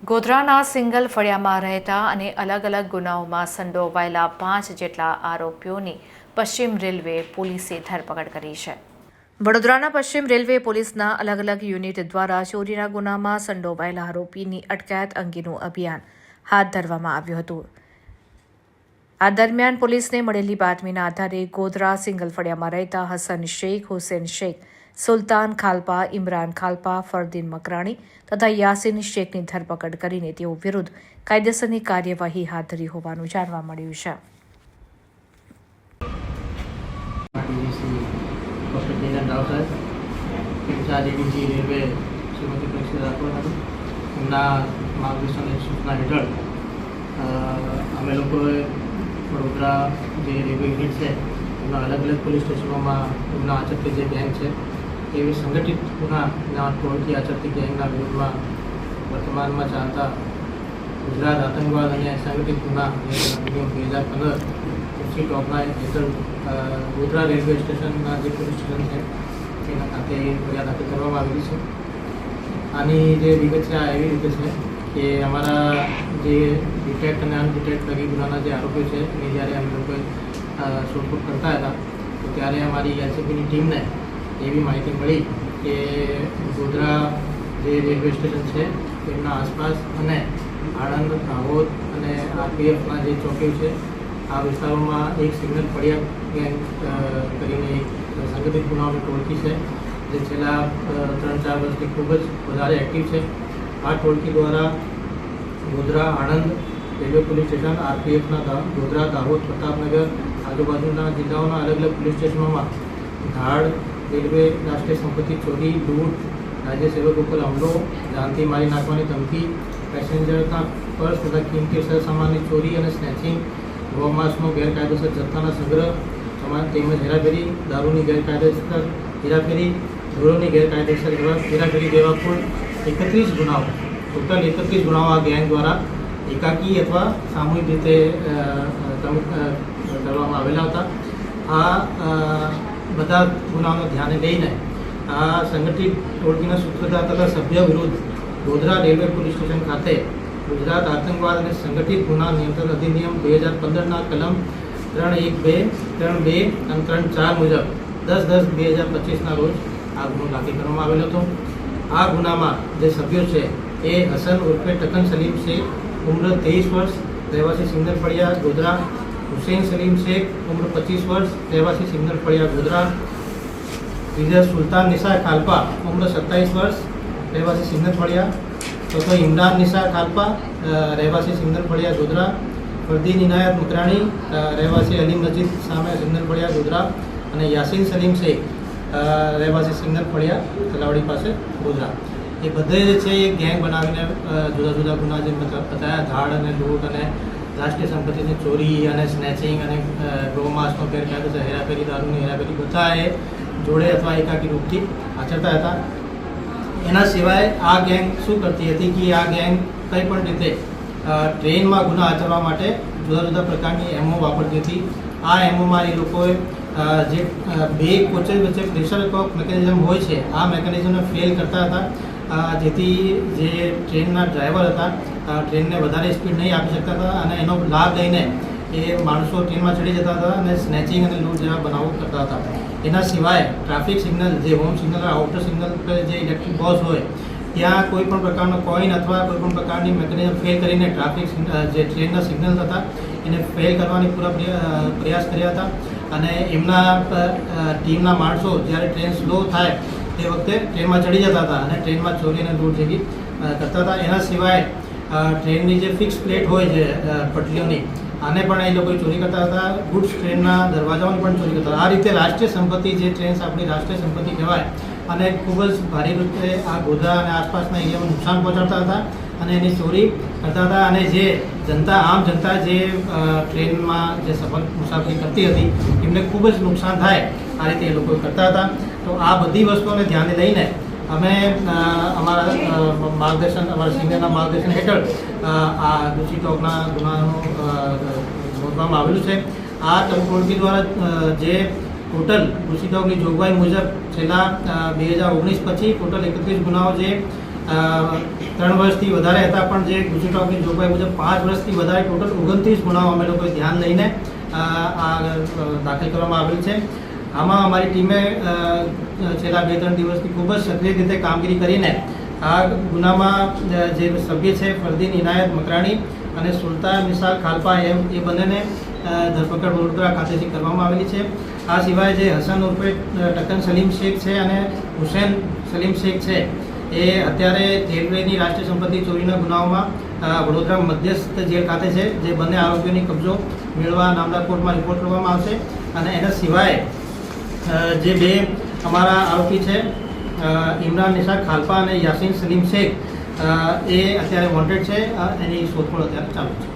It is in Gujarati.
ગોધરાના સિંગલ ફળિયામાં રહેતા અને અલગ અલગ ગુનાઓમાં સંડોવાયેલા 5 જેટલા આરોપીઓની પશ્ચિમ રેલવે પોલીસે ધરપકડ કરી છે. વડોદરાના પશ્ચિમ રેલવે પોલીસના અલગ અલગ યુનિટ દ્વારા ચોરીના ગુનામાં સંડોવાયેલા આરોપીની અટકાયત અંગેનું અભિયાન હાથ ધરવામાં આવ્યું હતું. આ દરમિયાન પોલીસને મળેલી બાતમીના આધારે ગોધરા સિંગલ ફળિયામાં રહેતા હસન શેખ, હુસેન શેખ, સુલતાન ખાલપા, ઇમરાન ખાલપા, ફરદીન મકરાણી તથા યાસીન શેખની ધરપકડ કરીને તેઓ વિરુદ્ધ કાયદેસરની કાર્યવાહી હાથ ધરી હોવાનું જાણવા મળ્યું છે. અમે લોકોએ વડોદરા જે રેલવે યુનિટ છે એમના અલગ અલગ પોલીસ સ્ટેશનોમાં ગુના આચરતી જે ગેંગ છે એવી સંગઠિત ગુનાના ટોળકી આચરતી ગેંગના વિરુદ્ધમાં વર્તમાનમાં ચાલતા ગુજરાત આતંકવાદ અને સંગઠિત ગુના 2015 એસસી ટોપના હેઠળ ગોધરા રેલવે સ્ટેશનના જે પોલીસ સ્ટેશન છે તેના ખાતે ફરિયાદ દાખલ કરવામાં આવેલી છે. આની જે વિગત છે આ એવી રીતે છે કે અમારા જે ડિટેક્ટ અને અનડિટેક્ટ લગી ગુનાના જે આરોપીઓ છે એની જ્યારે અમે લોકોએ શોધખોળ કરતા હતા તો ત્યારે અમારી એલસીબીની ટીમને એવી માહિતી મળી કે ગોધરા જે રેલવે સ્ટેશન છે તેમના આસપાસ અને આણંદ, દાહોદ અને આરપીએફના જે ચોકીઓ છે આ વિસ્તારોમાં એક સિગ્નલ ફળિયા ગેંગ કરીને એક સંગઠિત ગુનાઓની ટોળકી છે જે છેલ્લા 3-4 વર્ષથી ખૂબ જ વધારે એક્ટિવ છે. આ ટોળકી દ્વારા Godhra, Anand railway police station, આરપીએફના ગોધરા, દાહોદ, પ્રતાપનગર આજુબાજુના જિલ્લાઓના અલગ અલગ પોલીસ સ્ટેશનોમાં ધાડ, રેલવે રાષ્ટ્રીય સંપત્તિ ચોરી, લૂંટ, રાજ્ય સેવકો પર હુમલો, જાનથી મારી નાખવાની ધમકી, પેસેન્જરના પર્સ તથા કિંમતી સરસામાનની ચોરી અને સ્નેચિંગ, ગૌમાંસનો ગેરકાયદેસર જથ્થાના સંગ્રહ તેમજ હેરાફેરી, દારૂની ગેરકાયદેસર હેરાફેરી, ઢોરોની ગેરકાયદેસર હેરાફેરી જેવા કુલ 31 ગુનાઓ, ટોટલ 31 ગુનાઓ આ ગેંગ દ્વારા એકાકી અથવા સામૂહિક રીતે કરવામાં આવેલા હતા. આ બધા ગુનાઓને ધ્યાને લઈને આ સંગઠિત ટોળકીના સૂત્રધાર તથા સભ્ય વિરુદ્ધ ગોધરા રેલવે પોલીસ સ્ટેશન ખાતે ગુજરાત આતંકવાદ અને સંગઠિત ગુના નિયંત્રણ અધિનિયમ 2015ના કલમ 312, 3.2 અને 3.4 મુજબ 10/10/2025ના રોજ આ ગુનો દાખલ કરવામાં આવેલો હતો. આ ગુનામાં જે સભ્યો છે એ હસન ઉર્ફે ટકન સલીમ શેખ, ઉંમર 23 વર્ષ, રહેવાસી સિંગલ ફળિયા ગોધરા, હુસૈન સલીમ શેખ, ઉંમર 25 વર્ષ, રહેવાસી સિંગલ ફળિયા ગોધરા, ત્રીજા સુલતાન નિસાર ખાલપા, ઉંમર 27 વર્ષ, રહેવાસી સિંગલ ફળિયા, ચોથો ઇમરાન નિસાર ખાલપા, રહેવાસી સિંગલ ફળિયા ગોધરા, ફરદીન ઇનાયત મકરાણી, રહેવાસી અલી મસ્જિદ સામે સિંગલ ફળિયા ગોધરા અને યાસીન સલીમ શેખ, રહેવાસી સિંગલ ફળિયા તલાવડી પાસે ગોધરા. એ બધે જે છે એ ગેંગ બનાવીને જુદા જુદા ગુના જે બતાવ્યા ધાડ અને લૂંટ અને રાષ્ટ્રીય સંપત્તિની ચોરી અને સ્નેચિંગ અને ગૌમાંસનો ગેરકાયદેસર હેરાફેરી, દારૂની હેરાફેરી બધા એ જોડે અથવા એકાકી રૂપથી આચરતા હતા. એના સિવાય આ ગેંગ શું કરતી હતી કે આ ગેંગ કંઈ પણ રીતે ટ્રેનમાં ગુના આચરવા માટે જુદા જુદા પ્રકારની એમઓ વાપરતી હતી. આ એમઓમાં એ લોકોએ જે બે કોચેસ વચ્ચે પ્રેશર કોક મિકેનિઝમ હોય છે આ મિકેનિઝમને ફેલ કરતા હતા, જેથી જે ટ્રેનના ડ્રાઈવર હતા ટ્રેનને વધારે સ્પીડ નહીં આપી શકતા હતા અને એનો લાભ લઈને એ માણસો ટ્રેનમાં ચડી જતા હતા અને સ્નેચિંગ અને લૂંટ જેવા બનાવો કરતા હતા. એના સિવાય ટ્રાફિક સિગ્નલ, જે હોમ સિગ્નલ, આઉટર સિગ્નલ પર જે ઇલેક્ટ્રિક બોક્સ હોય ત્યાં કોઈ પણ પ્રકારનો કોઈન અથવા કોઈ પણ પ્રકારની મિકેનિઝમ ફેલ કરીને ટ્રાફિક જે ટ્રેનના સિગ્નલ હતા એને ફેલ કરવાની પૂરા પ્રયાસ કર્યા હતા. અને એમના ટીમના માણસો જ્યારે ટ્રેન સ્લો થાય તે વખતે ટ્રેનમાં ચડી જતા હતા અને ટ્રેનમાં ચોરી અને લૂંટ જેવી કરતા હતા. એના સિવાય ટ્રેનની જે ફિક્સ પ્લેટ હોય છે પટરીઓની આને પણ એ લોકો ચોરી કરતા હતા. ગુડ્સ ટ્રેનના દરવાજાઓની પણ ચોરી કરતા હતા. આ રીતે રાષ્ટ્રીય સંપત્તિ, જે ટ્રેન્સ આપણી રાષ્ટ્રીય સંપત્તિ કહેવાય અને ખૂબ જ ભારે રીતે આ ગોધરા અને આસપાસના એરિયામાં નુકસાન પહોંચાડતા હતા અને એની ચોરી કરતા હતા. અને જે જનતા, આમ જનતા જે ટ્રેનમાં જે સફર મુસાફરી કરતી હતી એમને ખૂબ જ નુકસાન થાય આ રીતે એ લોકો કરતા હતા. તો આ બધી વસ્તુઓને ધ્યાને લઈને અમે અમારા માર્ગદર્શન, અમારા સિનિયરના માર્ગદર્શન હેઠળ આ દૂષિત ટોકના ગુનાનું નોંધવામાં આવેલું છે. આ ટોળકી દ્વારા જે ટોટલ દૂષિત ટોકની જોગવાઈ મુજબ છેલ્લા 2019 પછી ટોટલ 31 ગુનાઓ જે 3 વર્ષથી વધારે હતા, પણ જે ગુજરી ટોકની જોગવાઈ મુજબ 5 વર્ષથી વધારે ટોટલ 29 ગુનાઓ અમે લોકોએ ધ્યાન લઈને આ દાખલ કરવામાં આવેલ છે. આમાં અમારી ટીમે છેલ્લા 2-3 દિવસથી ખૂબ જ સક્રિય રીતે કામગીરી કરીને આ ગુનામાં જે સભ્ય છે ફરદીન ઇનાયત મકરાણી અને સુલતાન મિસાલ ખાલપા એ બંનેને ધરપકડ વડોદરા ખાતેથી કરવામાં આવેલી છે. આ સિવાય જે હસન ઉર્ફે ટકન સલીમ શેખ છે અને હુસેન સલીમ શેખ છે એ અત્યારે રેલવેની રાષ્ટ્રીય સંપત્તિ ચોરીના ગુનાઓમાં વડોદરા મધ્યસ્થ જેલ ખાતે છે. જે બંને આરોપીઓની કબજો મેળવવા નામદાર કોર્ટમાં રિપોર્ટ કરવામાં આવશે. અને એના સિવાય જે 2 અમારા આરોપી છે ઇમરાન નિશા ખાલપા અને યાસીન સલીમ શેખ એ અત્યારે વોન્ટેડ છે. એની શોધખોળ અત્યારે ચાલુ છે.